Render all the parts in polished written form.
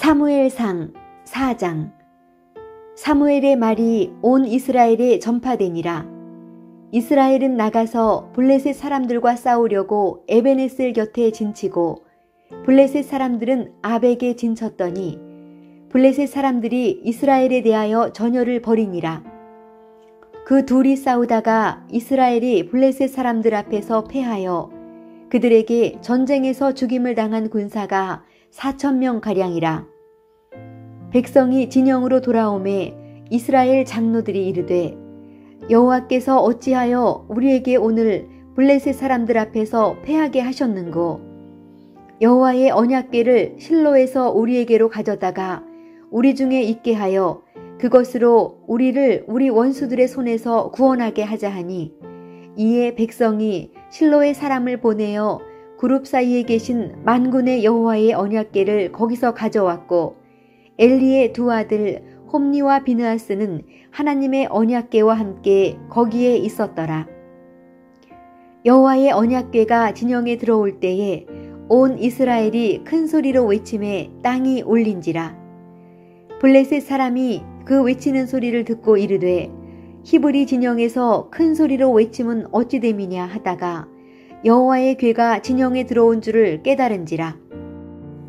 사무엘상 4장. 사무엘의 말이 온 이스라엘에 전파되니라. 이스라엘은 나가서 블레셋 사람들과 싸우려고 에베네셀 곁에 진치고 블레셋 사람들은 아벡에 진쳤더니 블레셋 사람들이 이스라엘에 대하여 전열을 벌이니라. 그 둘이 싸우다가 이스라엘이 블레셋 사람들 앞에서 패하여 그들에게 전쟁에서 죽임을 당한 군사가 4,000명 가량이라. 백성이 진영으로 돌아오매 이스라엘 장로들이 이르되 여호와께서 어찌하여 우리에게 오늘 블레셋 사람들 앞에서 패하게 하셨는고? 여호와의 언약궤를 실로에서 우리에게로 가져다가 우리 중에 있게 하여 그것으로 우리를 우리 원수들의 손에서 구원하게 하자 하니, 이에 백성이 실로의 사람을 보내어 그룹 사이에 계신 만군의 여호와의 언약궤를 거기서 가져왔고, 엘리의 두 아들 홈니와 비느하스는 하나님의 언약궤와 함께 거기에 있었더라. 여호와의 언약궤가 진영에 들어올 때에 온 이스라엘이 큰 소리로 외치매 땅이 울린지라. 블레셋 사람이 그 외치는 소리를 듣고 이르되 히브리 진영에서 큰 소리로 외침은 어찌 됨이냐 하다가 여호와의 궤가 진영에 들어온 줄을 깨달은지라.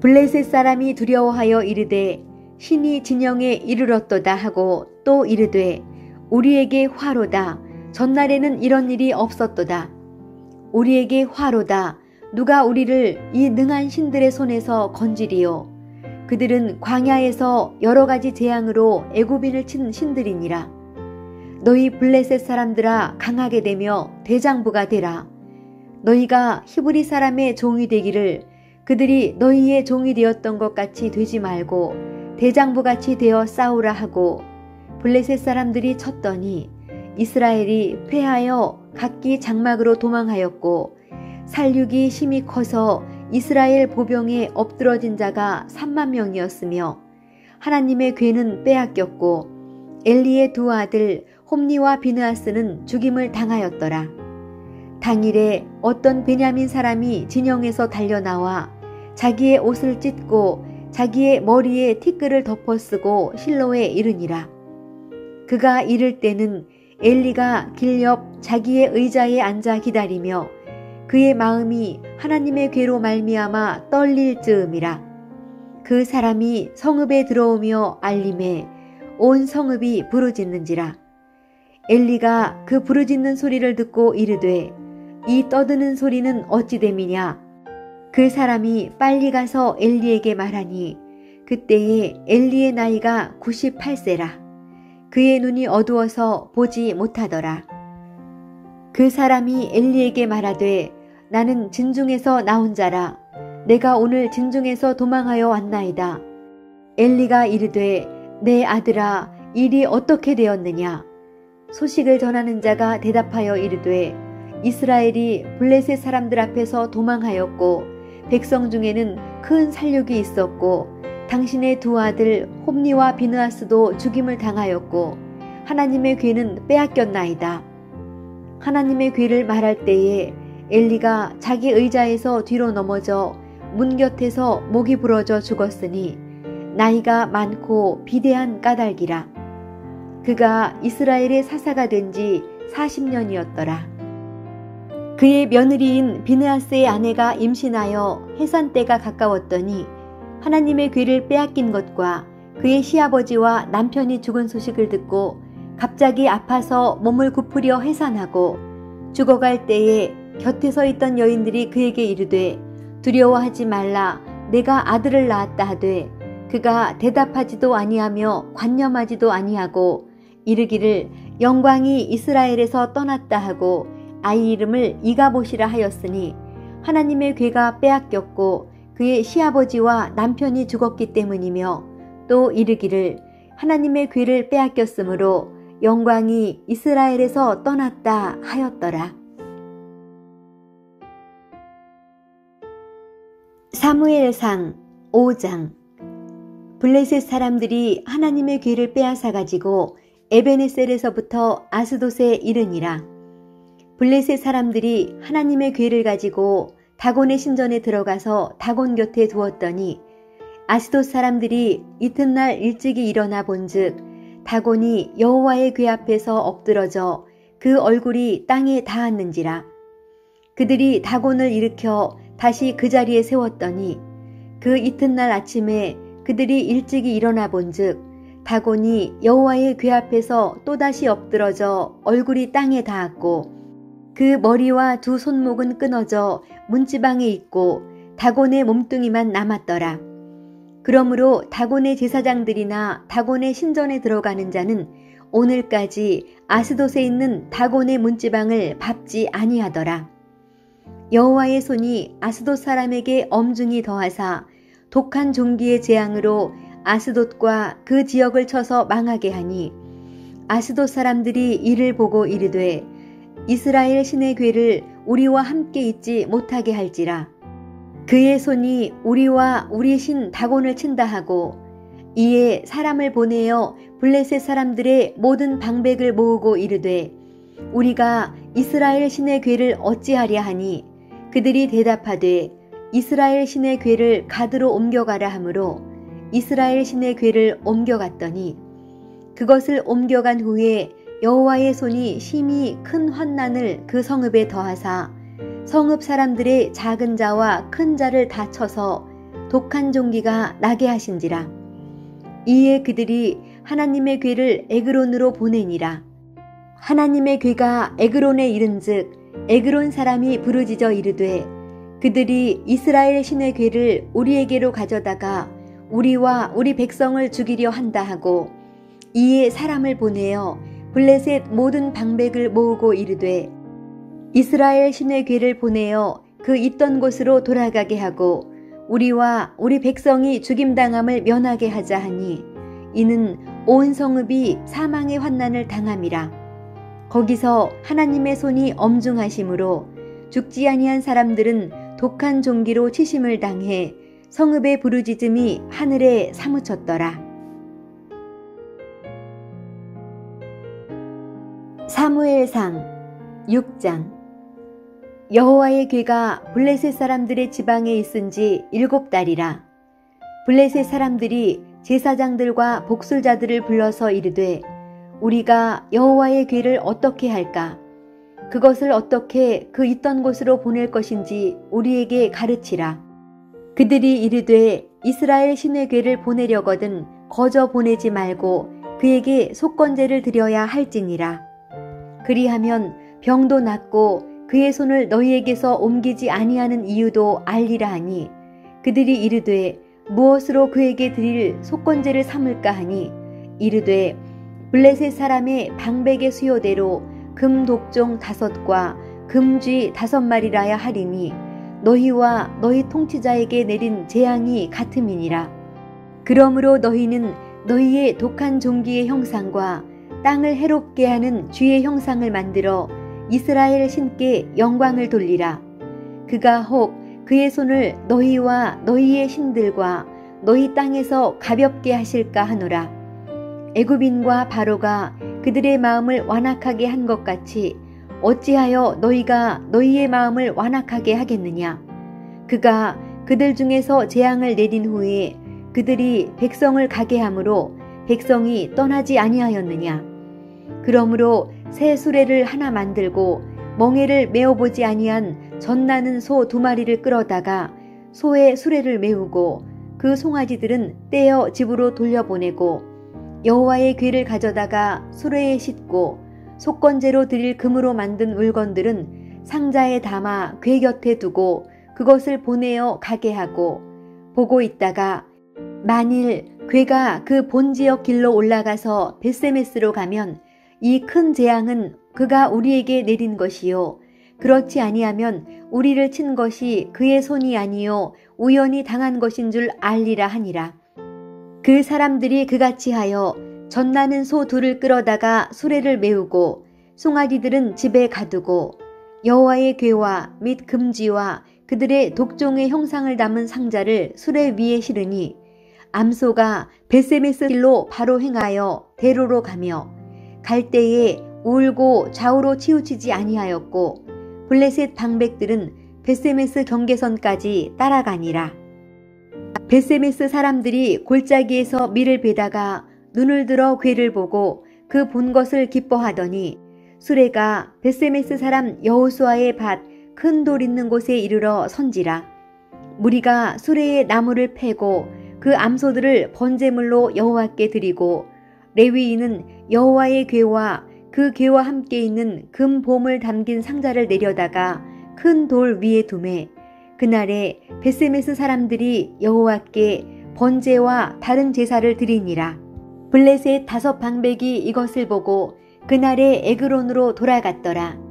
블레셋 사람이 두려워하여 이르되 신이 진영에 이르렀도다 하고 또 이르되 우리에게 화로다. 전날에는 이런 일이 없었도다. 우리에게 화로다. 누가 우리를 이 능한 신들의 손에서 건지리요. 그들은 광야에서 여러 가지 재앙으로 애굽인을 친 신들이니라. 너희 블레셋 사람들아 강하게 되며 대장부가 되라. 너희가 히브리 사람의 종이 되기를 그들이 너희의 종이 되었던 것 같이 되지 말고 대장부같이 되어 싸우라 하고, 블레셋 사람들이 쳤더니 이스라엘이 패하여 각기 장막으로 도망하였고 살육이 심히 커서 이스라엘 보병에 엎드러진 자가 3만 명이었으며 하나님의 궤는 빼앗겼고 엘리의 두 아들 홈니와 비느하스는 죽임을 당하였더라. 당일에 어떤 베냐민 사람이 진영에서 달려나와 자기의 옷을 찢고 자기의 머리에 티끌을 덮어쓰고 실로에 이르니라. 그가 이를 때는 엘리가 길 옆 자기의 의자에 앉아 기다리며 그의 마음이 하나님의 궤로 말미암아 떨릴 즈음이라. 그 사람이 성읍에 들어오며 알림에 온 성읍이 부르짖는지라. 엘리가 그 부르짖는 소리를 듣고 이르되 이 떠드는 소리는 어찌 됨이냐. 그 사람이 빨리 가서 엘리에게 말하니 그때에 엘리의 나이가 98세라. 그의 눈이 어두워서 보지 못하더라. 그 사람이 엘리에게 말하되 나는 진중에서 나온 자라. 내가 오늘 진중에서 도망하여 왔나이다. 엘리가 이르되 내 아들아 일이 어떻게 되었느냐. 소식을 전하는 자가 대답하여 이르되 이스라엘이 블레셋 사람들 앞에서 도망하였고 백성 중에는 큰 살육이 있었고 당신의 두 아들 홈니와 비느하스도 죽임을 당하였고 하나님의 궤는 빼앗겼나이다. 하나님의 궤를 말할 때에 엘리가 자기 의자에서 뒤로 넘어져 문 곁에서 목이 부러져 죽었으니 나이가 많고 비대한 까닭이라. 그가 이스라엘의 사사가 된 지 40년이었더라. 그의 며느리인 비느하스의 아내가 임신하여 해산 때가 가까웠더니 하나님의 궤를 빼앗긴 것과 그의 시아버지와 남편이 죽은 소식을 듣고 갑자기 아파서 몸을 굽으려 해산하고 죽어갈 때에 곁에 서 있던 여인들이 그에게 이르되 두려워하지 말라. 내가 아들을 낳았다 하되 그가 대답하지도 아니하며 관념하지도 아니하고 이르기를 영광이 이스라엘에서 떠났다 하고 아이 이름을 이가봇이라 하였으니 하나님의 궤가 빼앗겼고 그의 시아버지와 남편이 죽었기 때문이며 또 이르기를 하나님의 궤를 빼앗겼으므로 영광이 이스라엘에서 떠났다 하였더라. 사무엘상 5장. 블레셋 사람들이 하나님의 궤를 빼앗아 가지고 에베네셀에서부터 아스돗에 이르니라. 블레셋 사람들이 하나님의 궤를 가지고 다곤의 신전에 들어가서 다곤 곁에 두었더니 아스돗 사람들이 이튿날 일찍이 일어나 본즉 다곤이 여호와의 궤 앞에서 엎드러져 그 얼굴이 땅에 닿았는지라. 그들이 다곤을 일으켜 다시 그 자리에 세웠더니 그 이튿날 아침에 그들이 일찍이 일어나 본즉 다곤이 여호와의 궤 앞에서 또다시 엎드러져 얼굴이 땅에 닿았고 그 머리와 두 손목은 끊어져 문지방에 있고 다곤의 몸뚱이만 남았더라. 그러므로 다곤의 제사장들이나 다곤의 신전에 들어가는 자는 오늘까지 아스돗에 있는 다곤의 문지방을 밟지 아니하더라. 여호와의 손이 아스돗 사람에게 엄중히 더하사 독한 종기의 재앙으로 아스돗과 그 지역을 쳐서 망하게 하니 아스돗 사람들이 이를 보고 이르되 이스라엘 신의 궤를 우리와 함께 있지 못하게 할지라. 그의 손이 우리와 우리 신 다곤을 친다 하고 이에 사람을 보내어 블레셋 사람들의 모든 방백을 모으고 이르되 우리가 이스라엘 신의 궤를 어찌하랴 하니 그들이 대답하되 이스라엘 신의 궤를 가드로 옮겨가라 하므로 이스라엘 신의 궤를 옮겨갔더니 그것을 옮겨간 후에 여호와의 손이 심히 큰 환난을 그 성읍에 더하사 성읍 사람들의 작은 자와 큰 자를 다 쳐서 독한 종기가 나게 하신지라. 이에 그들이 하나님의 궤를 에그론으로 보내니라. 하나님의 궤가 에그론에 이른즉 에그론 사람이 부르짖어 이르되 그들이 이스라엘 신의 궤를 우리에게로 가져다가 우리와 우리 백성을 죽이려 한다 하고 이에 사람을 보내어 블레셋 모든 방백을 모으고 이르되 이스라엘 신의 궤를 보내어 그 있던 곳으로 돌아가게 하고 우리와 우리 백성이 죽임당함을 면하게 하자 하니 이는 온 성읍이 사망의 환난을 당함이라. 거기서 하나님의 손이 엄중하심으로 죽지 아니한 사람들은 독한 종기로 치심을 당해 성읍의 부르짖음이 하늘에 사무쳤더라. 사무엘상 6장. 여호와의 궤가 블레셋 사람들의 지방에 있은 지 7달이라. 블레셋 사람들이 제사장들과 복술자들을 불러서 이르되 우리가 여호와의 궤를 어떻게 할까? 그것을 어떻게 그 있던 곳으로 보낼 것인지 우리에게 가르치라. 그들이 이르되 이스라엘 신의 궤를 보내려거든 거저 보내지 말고 그에게 속건제를 드려야 할지니라. 그리하면 병도 낫고 그의 손을 너희에게서 옮기지 아니하는 이유도 알리라 하니 그들이 이르되 무엇으로 그에게 드릴 속건제를 삼을까 하니 이르되 블레셋 사람의 방백의 수요대로 금 독종 5과 금쥐 5마리라야 하리니 너희와 너희 통치자에게 내린 재앙이 같음이니라. 그러므로 너희는 너희의 독한 종기의 형상과 땅을 해롭게 하는 쥐의 형상을 만들어 이스라엘 신께 영광을 돌리라. 그가 혹 그의 손을 너희와 너희의 신들과 너희 땅에서 가볍게 하실까 하노라. 애굽인과 바로가 그들의 마음을 완악하게 한 것 같이 어찌하여 너희가 너희의 마음을 완악하게 하겠느냐. 그가 그들 중에서 재앙을 내린 후에 그들이 백성을 가게 함으로 백성이 떠나지 아니하였느냐. 그러므로 새 수레를 하나 만들고 멍에를 메어보지 아니한 젖나는 소 2마리를 끌어다가 소의 수레를 메우고 그 송아지들은 떼어 집으로 돌려보내고 여호와의 궤를 가져다가 수레에 싣고 속건제로 드릴 금으로 만든 물건들은 상자에 담아 궤 곁에 두고 그것을 보내어 가게 하고 보고 있다가 만일 궤가 그 본지역 길로 올라가서 벳세메스로 가면 이 큰 재앙은 그가 우리에게 내린 것이요 그렇지 아니하면 우리를 친 것이 그의 손이 아니요 우연히 당한 것인 줄 알리라 하니라. 그 사람들이 그같이 하여 젖나는 소 2를 끌어다가 수레를 메우고 송아지들은 집에 가두고 여호와의 궤와 및 금지와 그들의 독종의 형상을 담은 상자를 수레 위에 실으니 암소가 벳세메스 길로 바로 행하여 대로로 가며 갈 때에 울고 좌우로 치우치지 아니하였고 블레셋 방백들은 벳세메스 경계선까지 따라가니라. 베세메스 사람들이 골짜기에서 밀을 베다가 눈을 들어 괴를 보고 그 본 것을 기뻐하더니 수레가 베세메스 사람 여호수아의 밭 큰 돌 있는 곳에 이르러 선지라. 무리가 수레의 나무를 패고 그 암소들을 번제물로 여호와께 드리고 레위인은 여호와의 궤와 그 궤와 함께 있는 금 보물 담긴 상자를 내려다가 큰 돌 위에 두매 그날에 베세메스 사람들이 여호와께 번제와 다른 제사를 드리니라. 블레셋 5 방백이 이것을 보고 그날에 에그론으로 돌아갔더라.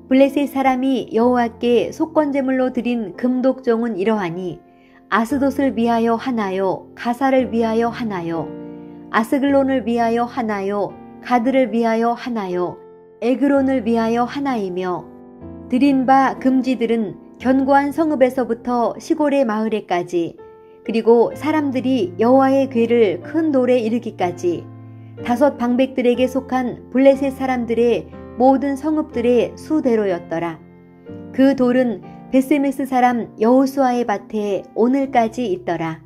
블레셋 사람이 여호와께 속건제물로 드린 금독종은 이러하니 아스돗을 위하여 하나요, 가사를 위하여 하나요, 아스글론을 위하여 하나요, 가드를 위하여 하나요, 에그론을 위하여 하나이며 드린 바 금지들은 견고한 성읍에서부터 시골의 마을에까지 그리고 사람들이 여호와의 궤를 큰 돌에 이르기까지 5 방백들에게 속한 블레셋 사람들의 모든 성읍들의 수대로였더라. 그 돌은 베세메스 사람 여호수아의 밭에 오늘까지 있더라.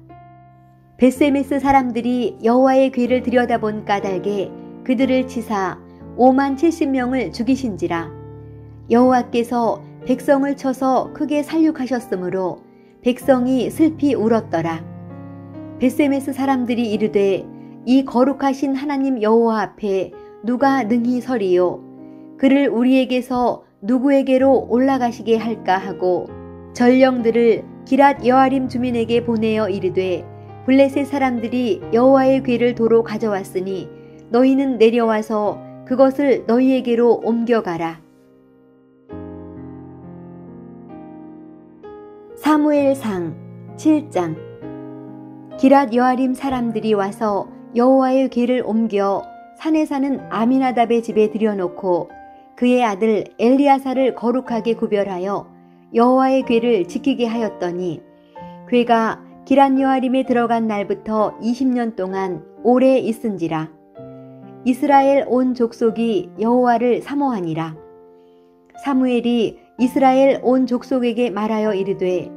베세메스 사람들이 여호와의 궤를 들여다본 까닭에 그들을 치사 50,070명을 죽이신지라. 여호와께서 백성을 쳐서 크게 살육하셨으므로 백성이 슬피 울었더라. 베세메스 사람들이 이르되 이 거룩하신 하나님 여호와 앞에 누가 능히 서리요? 그를 우리에게서 누구에게로 올라가시게 할까 하고 전령들을 기랏 여아림 주민에게 보내어 이르되 블레셋 사람들이 여호와의 궤를 도로 가져왔으니 너희는 내려와서 그것을 너희에게로 옮겨가라. 사무엘상 7장. 기랏 여아림 사람들이 와서 여호와의 궤를 옮겨 산에 사는 아미나답의 집에 들여놓고 그의 아들 엘리아사를 거룩하게 구별하여 여호와의 궤를 지키게 하였더니 궤가 기랏 여아림에 들어간 날부터 20년 동안 오래 있은지라. 이스라엘 온 족속이 여호와를 사모하니라. 사무엘이 이스라엘 온 족속에게 말하여 이르되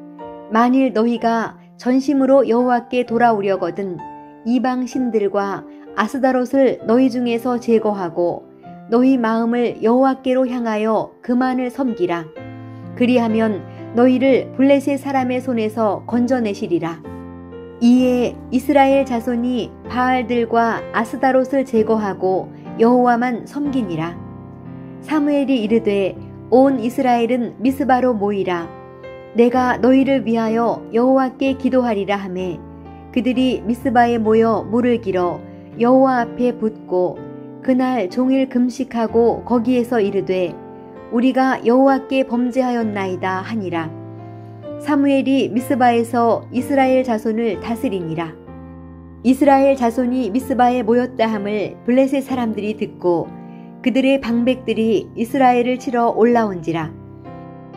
만일 너희가 전심으로 여호와께 돌아오려거든 이방 신들과 아스다롯을 너희 중에서 제거하고 너희 마음을 여호와께로 향하여 그만을 섬기라. 그리하면 너희를 블레셋 사람의 손에서 건져내시리라. 이에 이스라엘 자손이 바알들과 아스다롯을 제거하고 여호와만 섬기니라. 사무엘이 이르되 온 이스라엘은 미스바로 모이라. 내가 너희를 위하여 여호와께 기도하리라 하매 그들이 미스바에 모여 물을 길어 여호와 앞에 붓고 그날 종일 금식하고 거기에서 이르되 우리가 여호와께 범죄하였나이다 하니라. 사무엘이 미스바에서 이스라엘 자손을 다스리니라. 이스라엘 자손이 미스바에 모였다 함을 블레셋 사람들이 듣고 그들의 방백들이 이스라엘을 치러 올라온지라.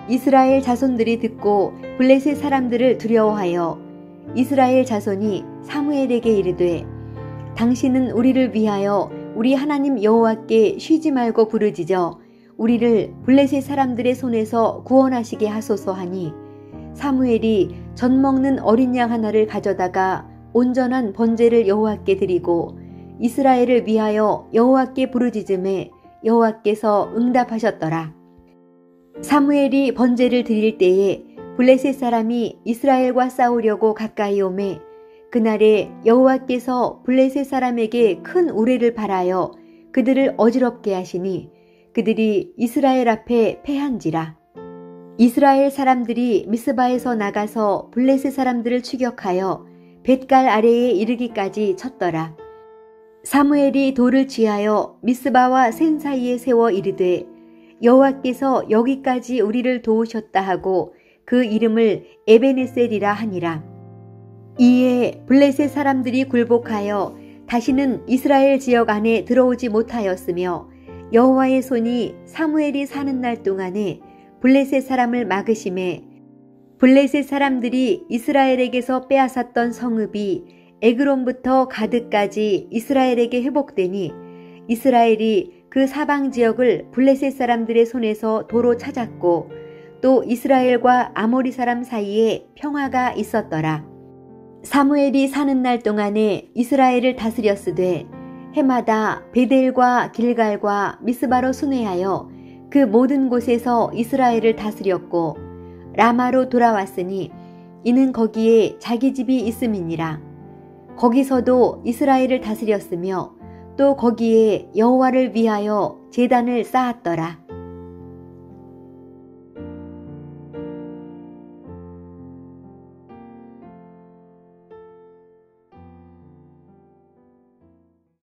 이스라엘 자손들이 듣고 블레셋 사람들을 두려워하여 이스라엘 자손이 사무엘에게 이르되 당신은 우리를 위하여 우리 하나님 여호와께 쉬지 말고 부르짖어 우리를 블레셋 사람들의 손에서 구원하시게 하소서 하니 사무엘이 젖 먹는 어린 양 하나를 가져다가 온전한 번제를 여호와께 드리고 이스라엘을 위하여 여호와께 부르짖음에 여호와께서 응답하셨더라. 사무엘이 번제를 드릴 때에 블레셋 사람이 이스라엘과 싸우려고 가까이 오매 그날에 여호와께서 블레셋 사람에게 큰 우레를 발하여 그들을 어지럽게 하시니 그들이 이스라엘 앞에 패한지라. 이스라엘 사람들이 미스바에서 나가서 블레셋 사람들을 추격하여 벳갈 아래에 이르기까지 쳤더라. 사무엘이 돌을 취하여 미스바와 센 사이에 세워 이르되 여호와께서 여기까지 우리를 도우셨다 하고 그 이름을 에베네셀이라 하니라. 이에 블레셋 사람들이 굴복하여 다시는 이스라엘 지역 안에 들어오지 못하였으며 여호와의 손이 사무엘이 사는 날 동안에 블레셋 사람을 막으심에 블레셋 사람들이 이스라엘에게서 빼앗았던 성읍이 에그론부터 가드까지 이스라엘에게 회복되니 이스라엘이 그 사방 지역을 블레셋 사람들의 손에서 도로 찾았고 또 이스라엘과 아모리 사람 사이에 평화가 있었더라. 사무엘이 사는 날 동안에 이스라엘을 다스렸으되 해마다 베델과 길갈과 미스바로 순회하여 그 모든 곳에서 이스라엘을 다스렸고 라마로 돌아왔으니 이는 거기에 자기 집이 있음이니라. 거기서도 이스라엘을 다스렸으며 또 거기에 여호와를 위하여 제단을 쌓았더라.